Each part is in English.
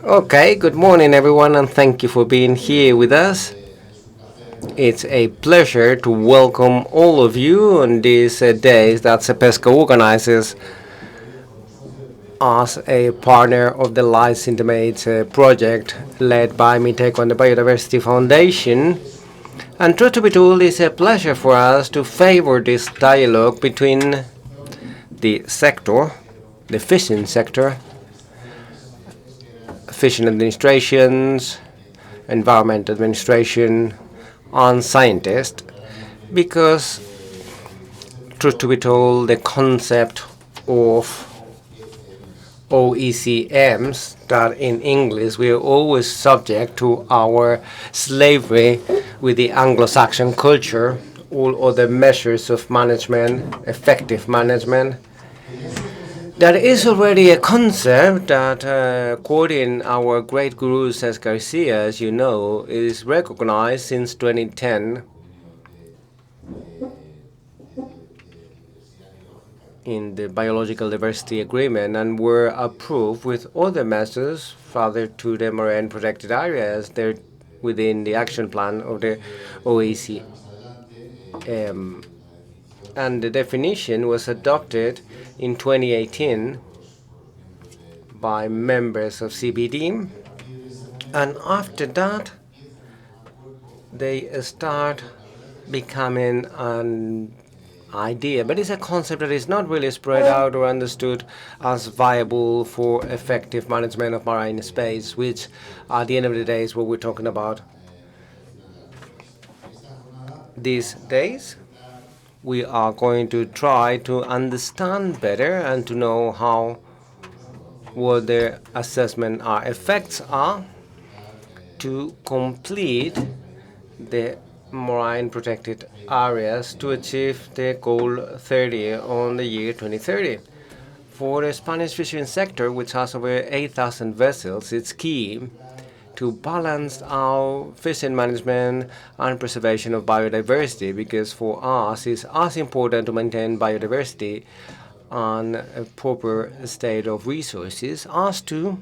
Okay, good morning everyone, and thank you for being here with us. It's a pleasure to welcome all of you on these days that Cepesca organizes as a partner of the LIFE INTEMARES project led by MITEC and the Biodiversity Foundation. And truth to be told, it's a pleasure for us to favor this dialogue between the sector, the fishing sector, fishing administrations, environment administration, and scientists, because, truth to be told, the concept of OECMs, that in English we are always subject to our slavery with the Anglo-Saxon culture, all other measures of management, effective management. That is already a concept that, quoting our great guru Serge García, as you know, is recognized since 2010 in the Biological Diversity Agreement and were approved with other measures further to the marine protected areas there within the action plan of the OECM. And the definition was adopted in 2018 by members of CBD, and after that they start becoming an idea, but it's a concept that is not really spread out or understood as viable for effective management of marine space, which at the end of the day is what we're talking about these days. We are going to try to understand better and to know how what their assessment effects are to complete the marine protected areas to achieve the goal 30 on the year 2030. For the Spanish fishing sector, which has over 8,000 vessels, it's key to balance our fishing management and preservation of biodiversity, because for us it's as important to maintain biodiversity and a proper state of resources as to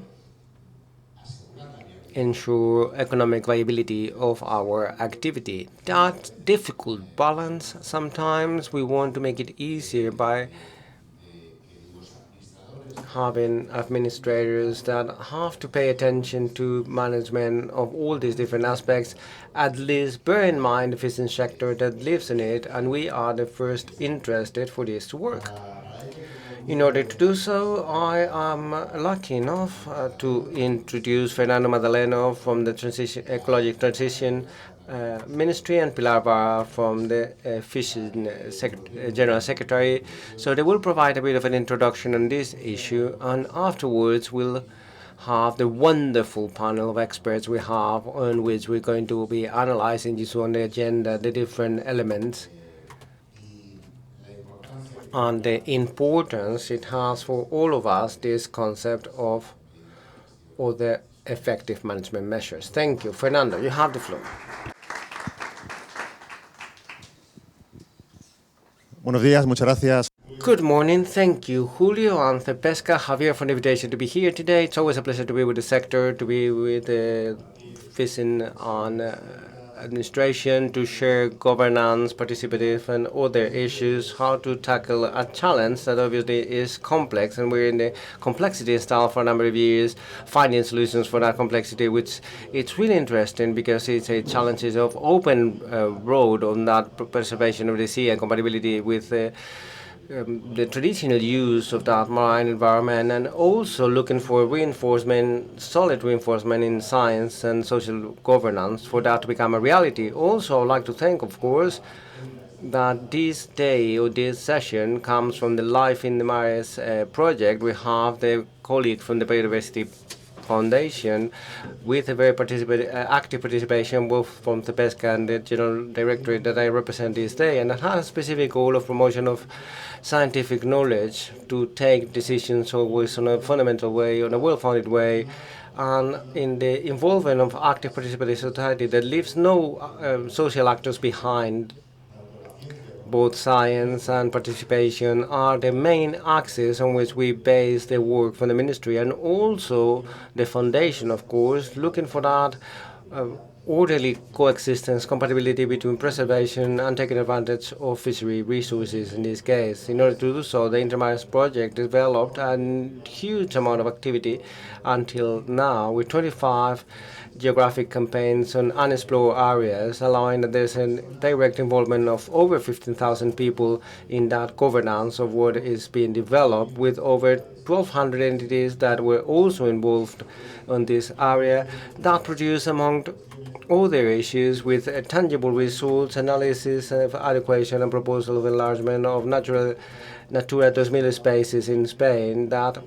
ensure economic viability of our activity. That difficult balance, sometimes we want to make it easier by having administrators that have to pay attention to management of all these different aspects. At least bear in mind the fishing sector that lives in it, and we are the first interested for this to work. In order to do so, I am lucky enough to introduce Fernando Madaleno from the Ecological Transition Ministry and Pilar Barra from the Fishing General Secretary. So they will provide a bit of an introduction on this issue, and afterwards we'll have the wonderful panel of experts we have, on which we're going to be analyzing this on the agenda, the different elements and the importance it has for all of us, this concept of other effective management measures. Thank you. Fernando, you have the floor. Buenos días, muchas gracias. Good morning. Thank you, Julio and Cepesca, Javier, for the invitation to be here today. It's always a pleasure to be with the sector, to be with the fishing on administration, to share governance, participative, and other issues, how to tackle a challenge that obviously is complex, and we're in the complexity style for a number of years, finding solutions for that complexity, which it's really interesting because it's a challenge of open road on that preservation of the sea and compatibility with the traditional use of that marine environment, and also looking for reinforcement, solid reinforcement in science and social governance for that to become a reality. Also, I'd like to thank, of course, that this day or this session comes from the LIFE INTEMARES project. We have the colleague from the Biodiversity Foundation with a very active participation both from Cepesca and the General Directorate that I represent this day, and it has a specific goal of promotion of scientific knowledge to take decisions always on a fundamental way, on a well-founded way, and in the involvement of active participatory society that leaves no social actors behind. Both science and participation are the main axes on which we base the work for the ministry, and also the foundation, of course, looking for that orderly coexistence, compatibility between preservation and taking advantage of fishery resources in this case. In order to do so, the INTEMARES project developed a huge amount of activity until now, with 25 geographic campaigns on unexplored areas, allowing that there's a direct involvement of over 15,000 people in that governance of what is being developed, with over 1,200 entities that were also involved on this area that produce, among other issues, with tangible results, analysis of adequation and proposal of enlargement of Natura 2000 spaces in Spain that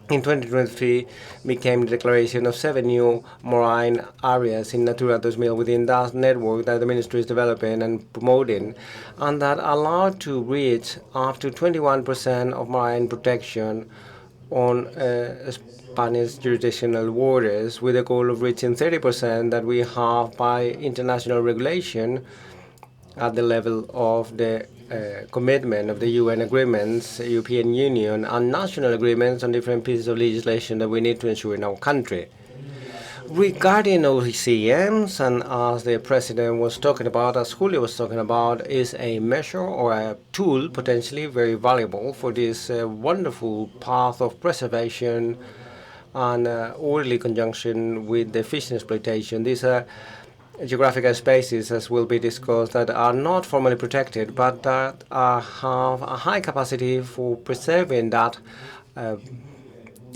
in 2023 became the declaration of 7 new marine areas in Natura 2000 within that network that the ministry is developing and promoting, and that allowed to reach up to 21% of marine protection on Spanish jurisdictional waters, with a goal of reaching 30% that we have by international regulation at the level of the commitment of the UN agreements, European Union, and national agreements on different pieces of legislation that we need to ensure in our country. Regarding OECMs, and as the President was talking about, as Julio was talking about, is a measure or a tool potentially very valuable for this wonderful path of preservation and orderly conjunction with the fishing exploitation. These are geographical spaces, as will be discussed, that are not formally protected, but that have a high capacity for preserving that a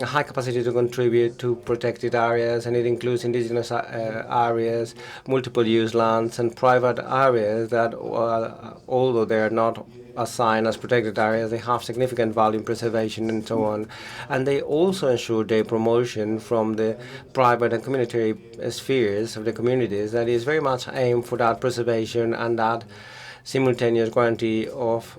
high capacity to contribute to protected areas, and it includes indigenous areas, multiple use lands, and private areas that, although they are not assigned as protected areas, they have significant value in preservation and so on. And they also ensure their promotion from the private and community spheres of the communities that is very much aimed for that preservation and that simultaneous guarantee of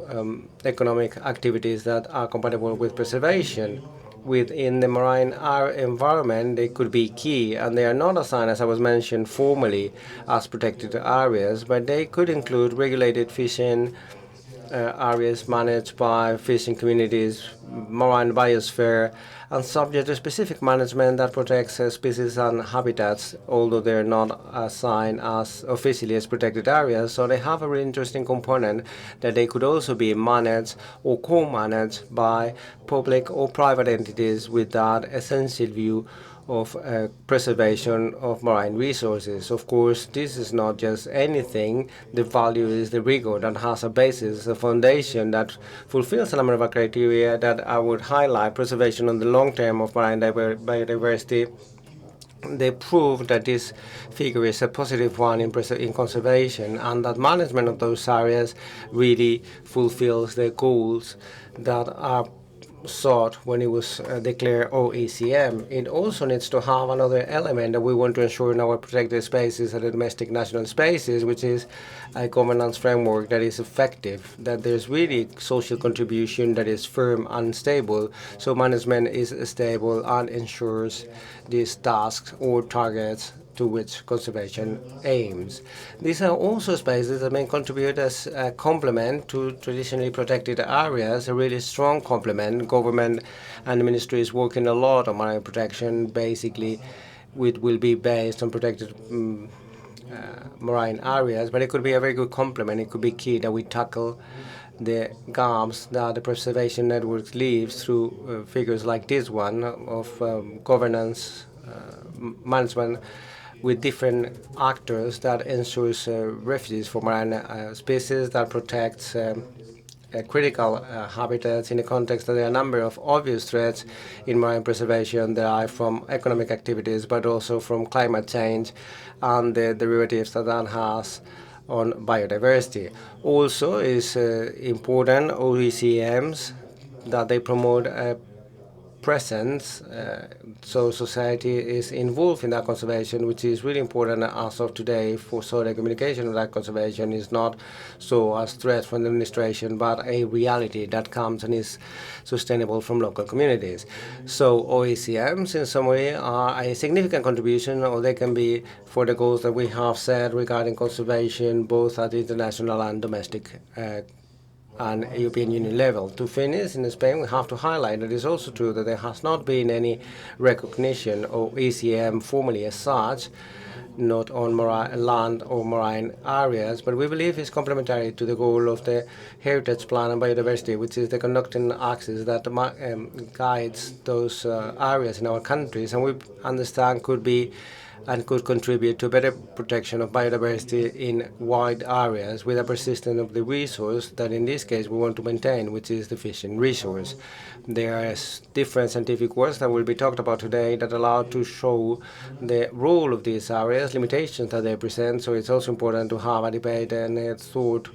economic activities that are compatible with preservation. Within the marine environment, they could be key, and they are not assigned, as I was mentioned, formally as protected areas, but they could include regulated fishing areas managed by fishing communities, marine biosphere, and subject to specific management that protects species and habitats, although they're not assigned as officially as protected areas. So they have a really interesting component that they could also be managed or co-managed by public or private entities with that essential view of preservation of marine resources. Of course, this is not just anything. The value is the rigor that has a basis, a foundation that fulfills a number of criteria that I would highlight: preservation on the long term of marine biodiversity. They prove that this figure is a positive one in conservation, and that management of those areas really fulfills the goals that are sought when it was declared OECM. It also needs to have another element that we want to ensure in our protected spaces and the domestic national spaces, which is a governance framework that is effective, that there's really social contribution that is firm and stable, so management is stable and ensures these tasks or targets to which conservation aims. These are also spaces that may contribute as a complement to traditionally protected areas, a really strong complement. Government and the ministry is working a lot on marine protection. Basically, it will be based on protected marine areas, but it could be a very good complement. It could be key that we tackle the gaps that the preservation network leaves through figures like this one of governance, management, with different actors that ensures refuges for marine species, that protects critical habitats in the context that there are a number of obvious threats in marine preservation derived from economic activities, but also from climate change and the derivatives that that has on biodiversity. Also is important OECMs, that they promote presence, so society is involved in that conservation, which is really important as of today. So the communication of that conservation is not so as threat from the administration, but a reality that comes and is sustainable from local communities. So OECMs in some way are a significant contribution, or they can be for the goals that we have set regarding conservation, both at international and domestic and European Union level. To finish, in Spain, we have to highlight that it's also true that there has not been any recognition of OECM formally as such, not on land or marine areas, but we believe it's complementary to the goal of the Heritage Plan and Biodiversity, which is the conducting axis that guides those areas in our countries, and we understand could be and could contribute to better protection of biodiversity in wide areas with a persistence of the resource that in this case we want to maintain, which is the fishing resource. There are different scientific works that will be talked about today that allow to show the role of these areas, limitations that they present, so it's also important to have a debate and a thought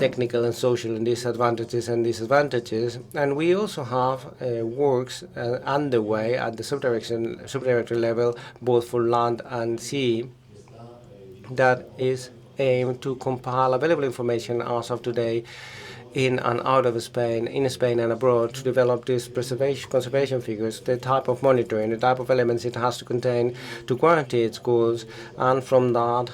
technical and social disadvantages and disadvantages. And we also have works underway at the subdirector level, both for land and sea, that is aimed to compile available information as of today in and out of Spain, in Spain and abroad, to develop these conservation figures, the type of monitoring, the type of elements it has to contain to guarantee its goals, and from that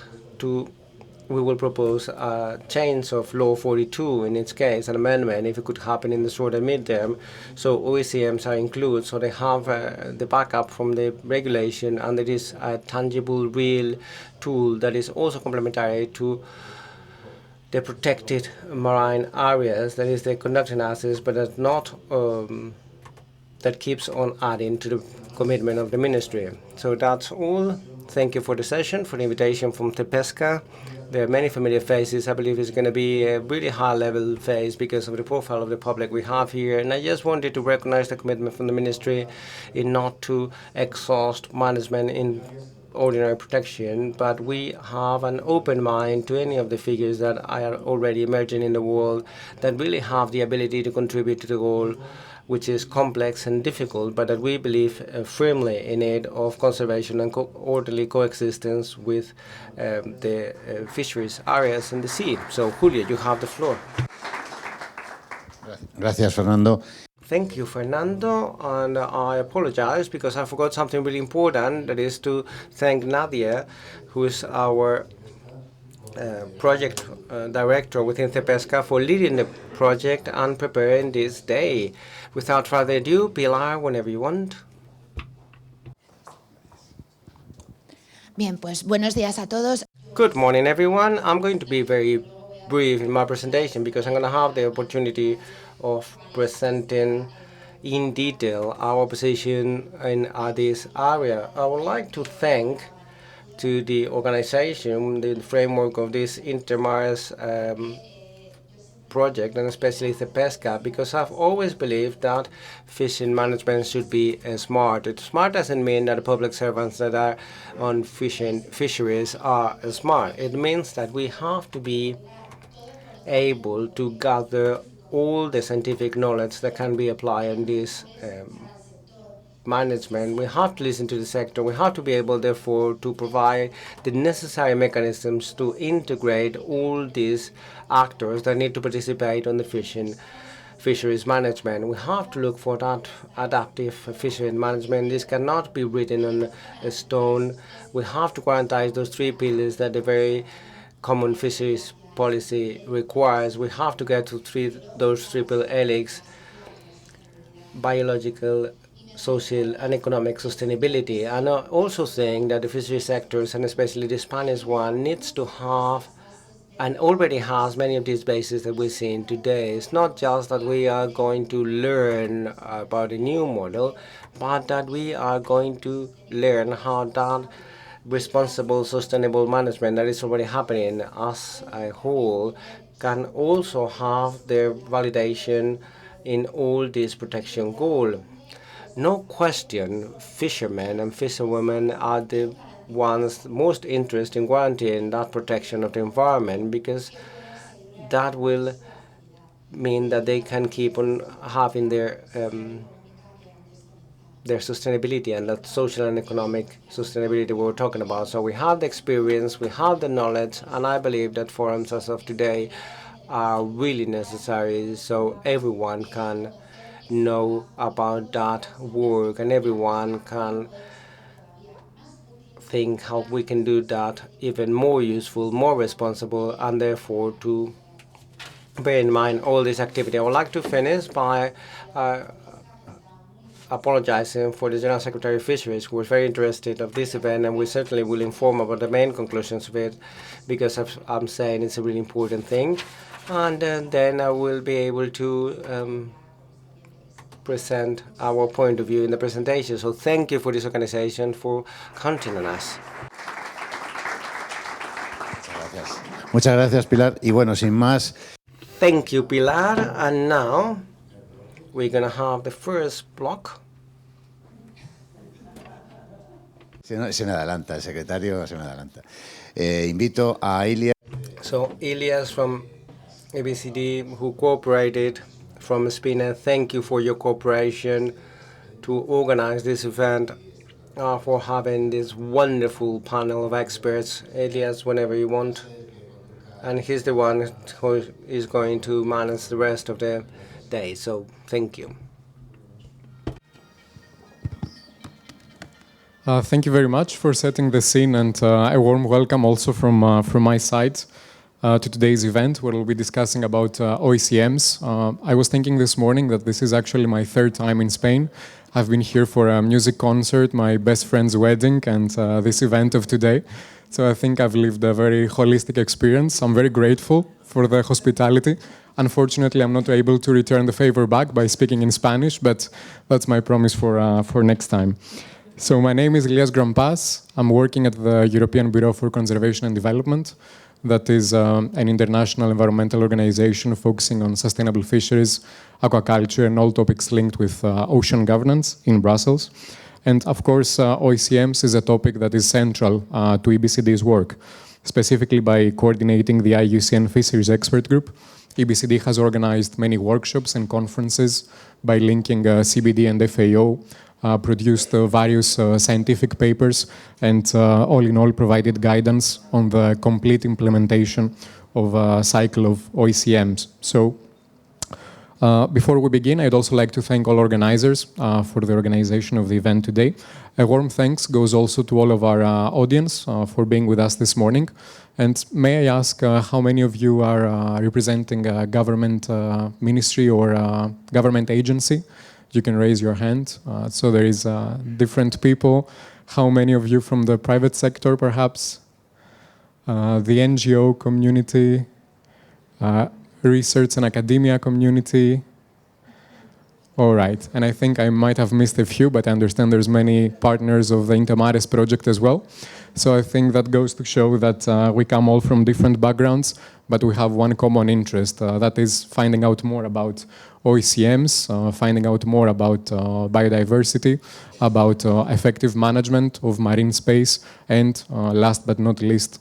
we will propose a change of Law 42, in its case, an amendment, if it could happen in the short and mid-term. So OECMs are included, so they have the backup from the regulation, and it is a tangible, real tool that is also complementary to the protected marine areas, that is the conducting assets, but that's not that keeps on adding to the commitment of the ministry. So that's all. Thank you for the session, for the invitation from Cepesca. There are many familiar faces. I believe it's going to be a really high-level phase because of the profile of the public we have here. And I just wanted to recognize the commitment from the ministry in not to exhaust management in ordinary protection, but we have an open mind to any of the figures that are already emerging in the world that really have the ability to contribute to the goal, which is complex and difficult, but that we believe firmly in it, of conservation and orderly coexistence with the fisheries areas in the sea. So, Julio, you have the floor. Gracias, Fernando. Thank you, Fernando, and I apologize because I forgot something really important, that is to thank Nadia, who is our project director within Cepesca, for leading the project and preparing this day. Without further ado, Pilar, whenever you want. Bien, pues buenos días a todos. Good morning, everyone. I'm going to be very brief in my presentation because I'm going to have the opportunity of presenting in detail our position in this area. I would like to thank to the organization, the framework of this INTEMARES project, and especially Cepesca, because I've always believed that fishing management should be smart. Smart doesn't mean that the public servants that are on fisheries are smart. It means that we have to be able to gather all the scientific knowledge that can be applied in this management. We have to listen to the sector. We have to be able, therefore, to provide the necessary mechanisms to integrate all these actors that need to participate on the fisheries management. We have to look for that adaptive fisheries management. This cannot be written on a stone. We have to guarantee those three pillars that the very common fisheries policy requires. We have to get to those triple helix: biological, social and economic sustainability. And I also think that the fishery sectors, and especially the Spanish one, needs to have and already has many of these bases that we're seeing today. It's not just that we are going to learn about a new model, but that we are going to learn how that responsible, sustainable management that is already happening as a whole can also have their validation in all these protection goals. No question, fishermen and fisherwomen are the ones most interested in guaranteeing that protection of the environment, because that will mean that they can keep on having their their sustainability and that social and economic sustainability we were talking about. So we have the experience, we have the knowledge, and I believe that forums as of today are really necessary so everyone can know about that work and everyone can think how we can do that even more useful, more responsible, and therefore to bear in mind all this activity. I would like to finish by apologizing for the General Secretary of Fisheries, who was very interested of this event, and we certainly will inform about the main conclusions of it, because I'm saying it's a really important thing. And then I will be able to present our point of view in the presentation. So thank you for this organization for counting on us. Muchas gracias, Pilar. Y bueno, sin más. Thank you, Pilar. And now we're going to have the first block. Se me adelanta, el secretario se me adelanta. Invito a Ilias. So Ilias from ABCD, who cooperated from Spain, thank you for your cooperation to organize this event, for having this wonderful panel of experts. Elias, whenever you want. And he's the one who is going to manage the rest of the day. So thank you. Thank you very much for setting the scene, and a warm welcome also from my side to today's event, where we'll be discussing about OECMs. I was thinking this morning that this is actually my third time in Spain. I've been here for a music concert, my best friend's wedding, and this event of today. So I think I've lived a very holistic experience. I'm very grateful for the hospitality. Unfortunately, I'm not able to return the favor back by speaking in Spanish, but that's my promise for next time. So my name is Elias Grampas. I'm working at the European Bureau for Conservation and Development. That is an international environmental organization focusing on sustainable fisheries, aquaculture, and all topics linked with ocean governance in Brussels. And of course, OECMs is a topic that is central to EBCD's work, specifically by coordinating the IUCN Fisheries Expert Group. EBCD has organized many workshops and conferences by linking CBD and FAO, produced various scientific papers, and all in all provided guidance on the complete implementation of a cycle of OECMs. So before we begin, I'd also like to thank all organizers for the organization of the event today. A warm thanks goes also to all of our audience for being with us this morning. And may I ask how many of you are representing a government ministry or government agency? You can raise your hand. So there is different people. How many of you from the private sector, perhaps? The NGO community, research and academia community. All right, and I think I might have missed a few, but I understand there's many partners of the INTEMARES project as well. So I think that goes to show that we come all from different backgrounds, but we have one common interest, that is finding out more about OECMs, finding out more about biodiversity, about effective management of marine space, and last but not least,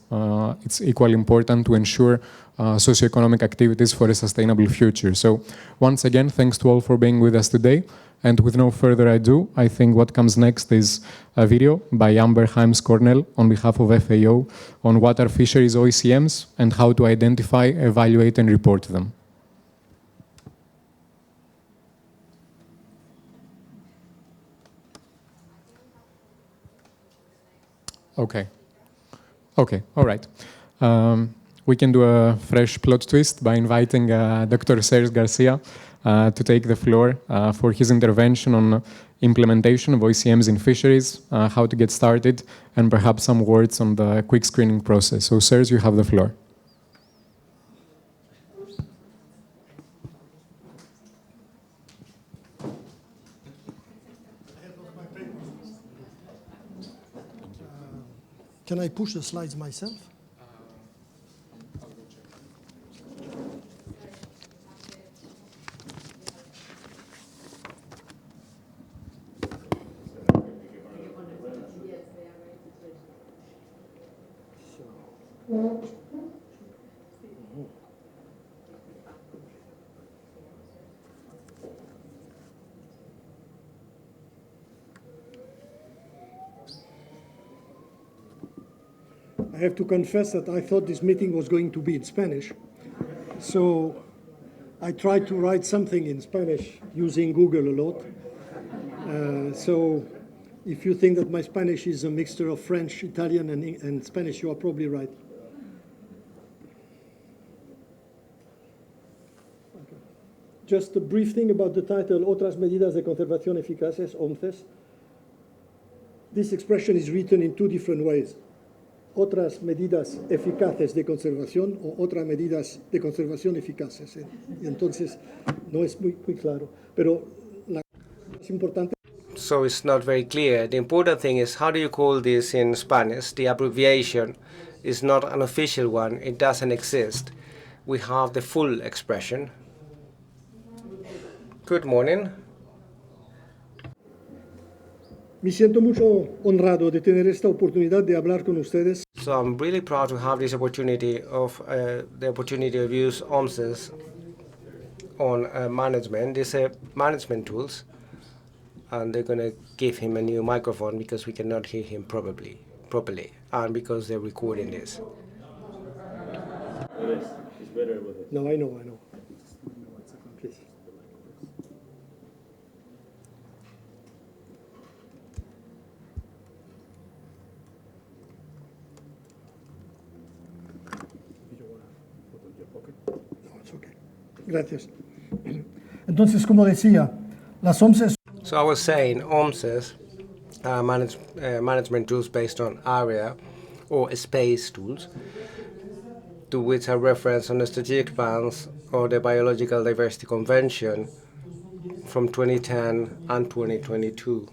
it's equally important to ensure socioeconomic activities for a sustainable future. So once again, thanks to all for being with us today. And with no further ado, I think what comes next is a video by Amber Himes-Cornell on behalf of FAO on what are fisheries OECMs and how to identify, evaluate, and report them. Okay. Okay, all right. We can do a fresh plot twist by inviting Dr. Serge García to take the floor for his intervention on implementation of OECMs in fisheries, how to get started, and perhaps some words on the quick screening process. So, Serge, you have the floor. Can I push the slides myself? I have to confess that I thought this meeting was going to be in Spanish. So I tried to write something in Spanish using Google a lot. So if you think that my Spanish is a mixture of French, Italian, and Spanish, you are probably right. Okay. Just a brief thing about the title, Otras medidas de conservación eficaces, OMCES. This expression is written in two different ways. Otras medidas eficaces de conservación o otras medidas de conservación eficaces. Y entonces no es muy claro. Pero la más importante. So it's not very clear. The important thing is, how do you call this in Spanish? The abbreviation is not an official one. It doesn't exist. We have the full expression. Good morning. Me siento mucho honrado de tener esta oportunidad de hablar con ustedes. So I'm really proud to have this opportunity of use OMCES on management. These are management tools, and they're going to give him a new microphone because we cannot hear him properly, and because they're recording this. It's better with it. No, I know. Please. Gracias. Entonces, como decía, las OMCES. So I was saying OMCES management tools based on area or space tools, to which are referenced on the strategic plans or the Biological Diversity Convention from 2010 and 2022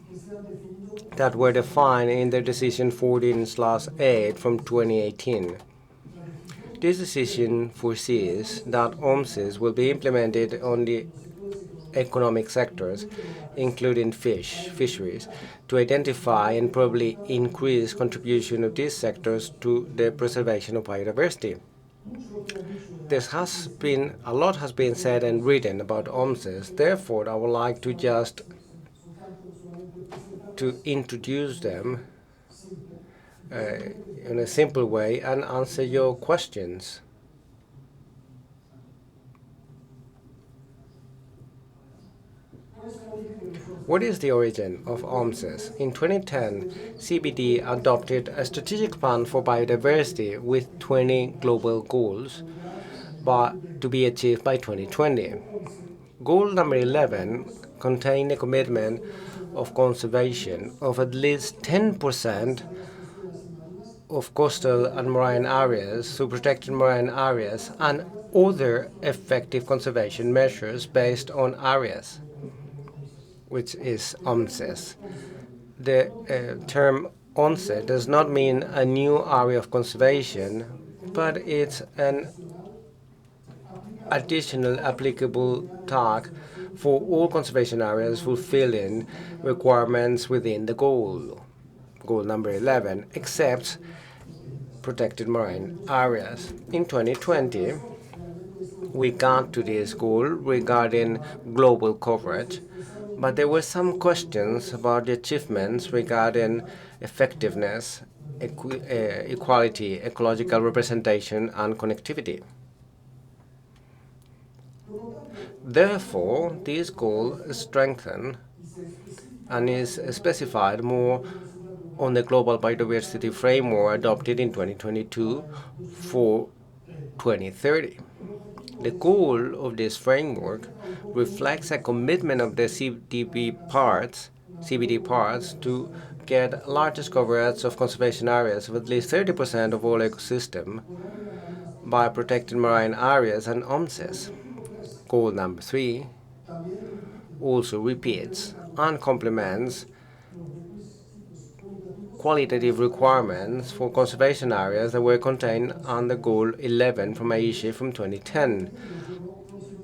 that were defined in the Decision 14/8 from 2018. This decision foresees that OMCES will be implemented on the economic sectors, including fisheries, to identify and probably increase contribution of these sectors to the preservation of biodiversity. A lot has been said and written about OMCES. Therefore, I would like to just introduce them in a simple way and answer your questions. What is the origin of OMCES? In 2010, CBD adopted a strategic plan for biodiversity with 20 global goals to be achieved by 2020. Goal number 11 contained a commitment of conservation of at least 10% of coastal and marine areas through protected marine areas and other effective conservation measures based on areas, which is OMCES. The term OMCES does not mean a new area of conservation, but it's an additional applicable tag for all conservation areas fulfilling requirements within the goal number 11, except protected marine areas. In 2020, we got to this goal regarding global coverage, but there were some questions about the achievements regarding effectiveness, equality, ecological representation, and connectivity. Therefore, this goal is strengthened and is specified more on the Global Biodiversity Framework adopted in 2022 for 2030. The goal of this framework reflects a commitment of the CBD parts to get largest coverage of conservation areas of at least 30% of all ecosystem by protected marine areas and OMCES. Goal number 3 also repeats and complements qualitative requirements for conservation areas that were contained under Goal 11 from Aichi from 2010,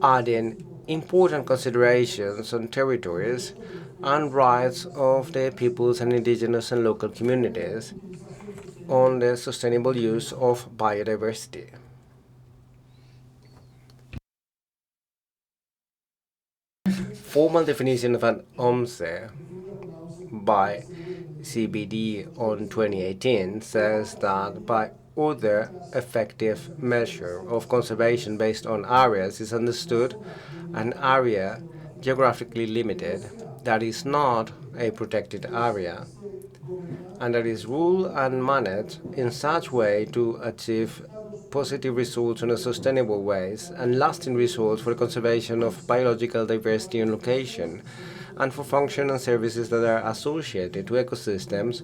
adding important considerations on territories and rights of the peoples and indigenous and local communities on the sustainable use of biodiversity. Formal definition of an OMCE by CBD on 2018 says that by other effective measure of conservation based on areas is understood an area geographically limited that is not a protected area and that is ruled and managed in such way to achieve positive results in a sustainable ways and lasting results for the conservation of biological diversity and location and for function and services that are associated to ecosystems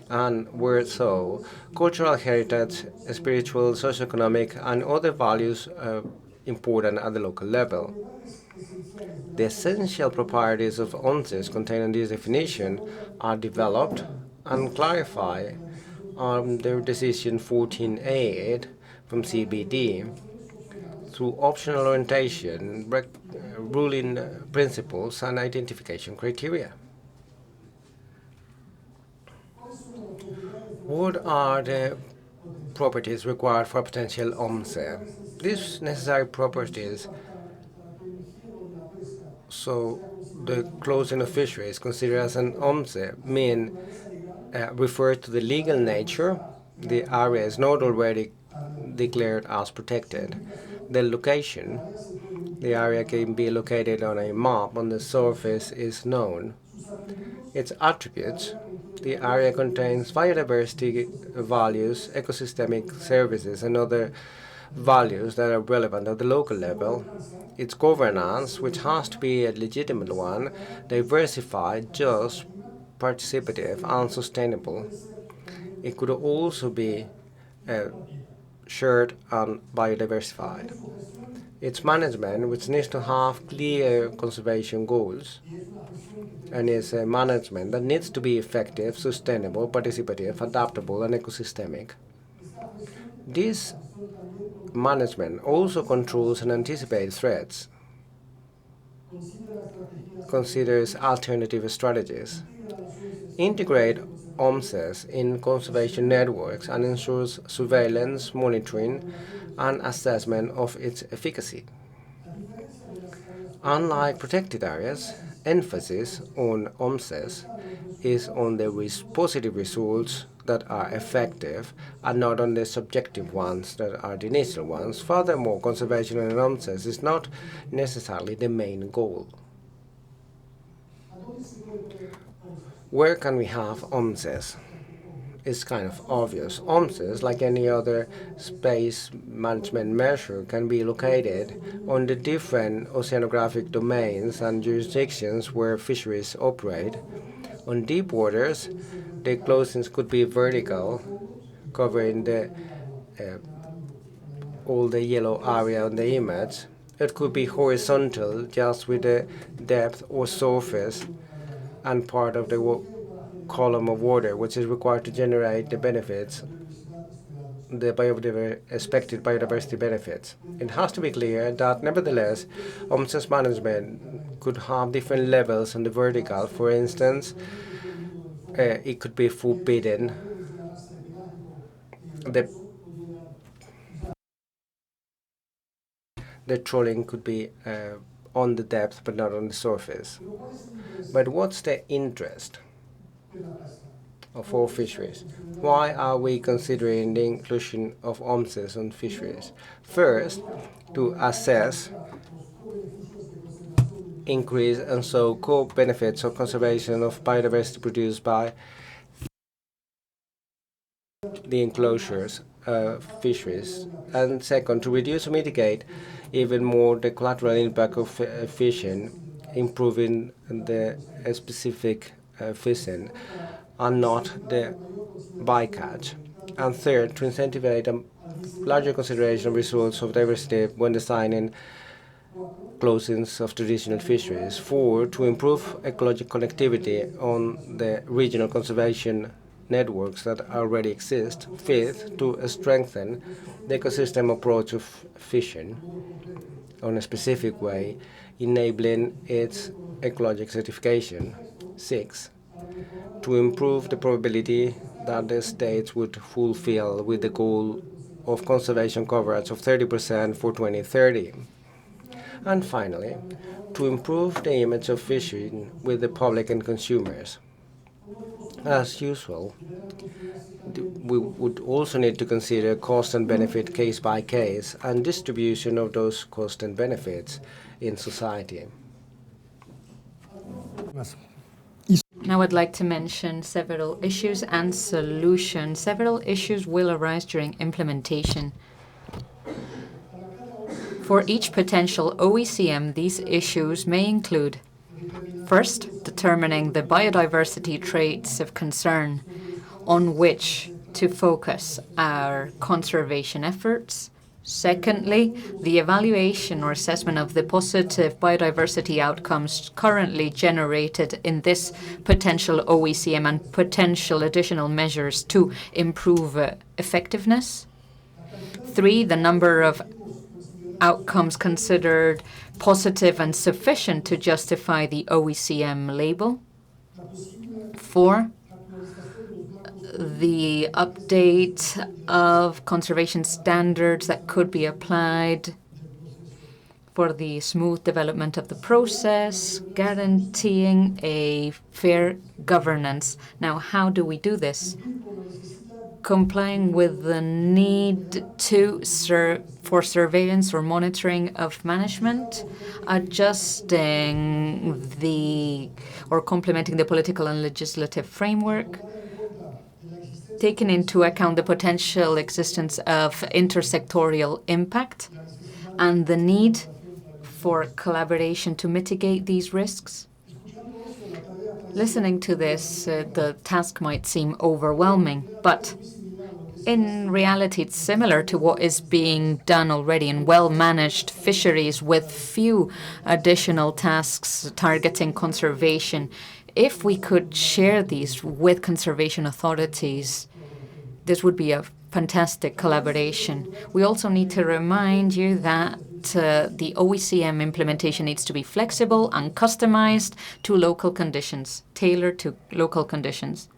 and where so cultural heritage, spiritual, socioeconomic and other values are important at the local level. The essential properties of ONCEs contained in this definition are developed and clarified under Decision 14A from CBD through optional orientation, ruling principles, and identification criteria. What are the properties required for a potential OMCE? These necessary properties, so the closing of fisheries considered as an OMCE mean refer to the legal nature. The area is not already declared as protected. The location, the area can be located on a map on the surface is known. Its attributes, the area contains biodiversity values, ecosystemic services, and other values that are relevant at the local level. Its governance, which has to be a legitimate one, diversified, just, participative, and sustainable. It could also be shared and biodiversified. Its management, which needs to have clear conservation goals, and is a management that needs to be effective, sustainable, participative, adaptable, and ecosystemic. This management also controls and anticipates threats, considers alternative strategies, integrate OMCEs in conservation networks, and ensures surveillance, monitoring, and assessment of its efficacy. Unlike protected areas, emphasis on OMCEs is on the positive results that are effective and not on the subjective ones that are the initial ones. Furthermore, conservation on OMCEs is not necessarily the main goal. Where can we have OMCEs? It's kind of obvious. OMCEs, like any other space management measure, can be located on the different oceanographic domains and jurisdictions where fisheries operate. On deep waters, the closings could be vertical, covering all the yellow area on the image. It could be horizontal, just with the depth or surface and part of the column of water, which is required to generate the benefits, the expected biodiversity benefits. It has to be clear that, nevertheless, OMCES management could have different levels on the vertical. For instance, it could be forbidden. The trawling could be on the depth but not on the surface. But what's the interest of all fisheries? Why are we considering the inclusion of OMCEs on fisheries? First, to assess, increase, and show co-benefits of conservation of biodiversity produced by the enclosures fisheries. And second, to reduce or mitigate even more the collateral impact of fishing, improving the specific fishing and not the bycatch. And third, to incentivize a larger consideration of results of diversity when designing closings of traditional fisheries. Four, to improve ecological connectivity on the regional conservation networks that already exist. Fifth, to strengthen the ecosystem approach of fishing on a specific way, enabling its ecological certification. Six, to improve the probability that the states would fulfill with the goal of conservation coverage of 30% for 2030. And finally, to improve the image of fishing with the public and consumers. As usual, we would also need to consider cost and benefit case by case and distribution of those costs and benefits in society. Now I'd like to mention several issues and solutions. Several issues will arise during implementation. For each potential OECM, these issues may include: first, determining the biodiversity traits of concern on which to focus our conservation efforts. Secondly, the evaluation or assessment of the positive biodiversity outcomes currently generated in this potential OECM and potential additional measures to improve effectiveness. 3, the number of outcomes considered positive and sufficient to justify the OECM label. 4, the update of conservation standards that could be applied for the smooth development of the process, guaranteeing a fair governance. Now, how do we do this? Complying with the need for surveillance or monitoring of management, adjusting or complementing the political and legislative framework, taking into account the potential existence of intersectorial impact and the need for collaboration to mitigate these risks. Listening to this, the task might seem overwhelming, but in reality, it's similar to what is being done already in well-managed fisheries with few additional tasks targeting conservation. If we could share these with conservation authorities, this would be a fantastic collaboration. We also need to remind you that the OECM implementation needs to be flexible and customized to local conditions, tailored to local conditions.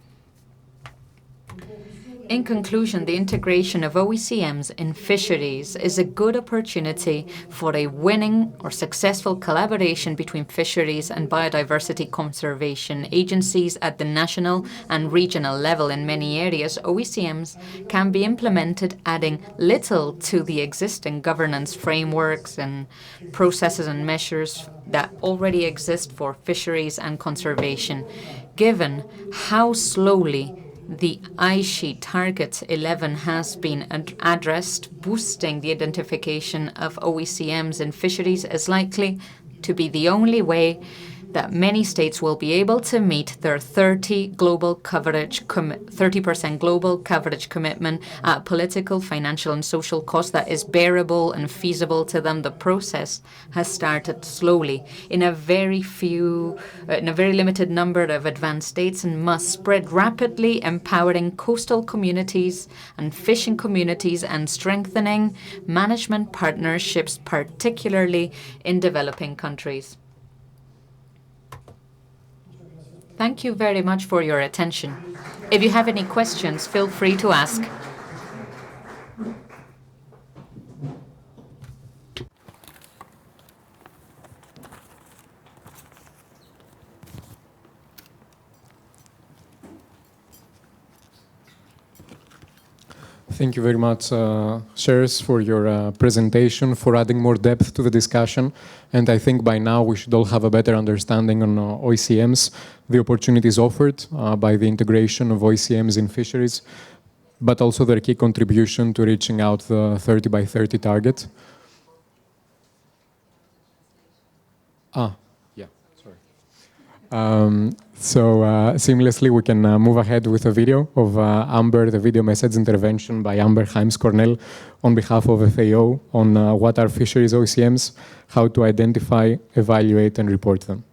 In conclusion, the integration of OECMs in fisheries is a good opportunity for a winning or successful collaboration between fisheries and biodiversity conservation agencies at the national and regional level. In many areas, OECMs can be implemented, adding little to the existing governance frameworks and processes and measures that already exist for fisheries and conservation. Given how slowly the iSheet Target 11 has been addressed, boosting the identification of OECMs in fisheries is likely to be the only way that many states will be able to meet their 30% global coverage commitment at political, financial, and social cost that is bearable and feasible to them. The process has started slowly in a very limited number of advanced states and must spread rapidly, empowering coastal communities and fishing communities and strengthening management partnerships, particularly in developing countries. Thank you very much for your attention. If you have any questions, feel free to ask. Thank you very much, Serge, for your presentation, for adding more depth to the discussion. And I think by now we should all have a better understanding on OECMs, the opportunities offered by the integration of OECMs in fisheries, but also their key contribution to reaching out the 30 by 30 target. Seamlessly we can move ahead with a video of Amber, the video message intervention by Amber Himes-Cornell on behalf of FAO on what are fisheries OECMs, how to identify, evaluate and report them.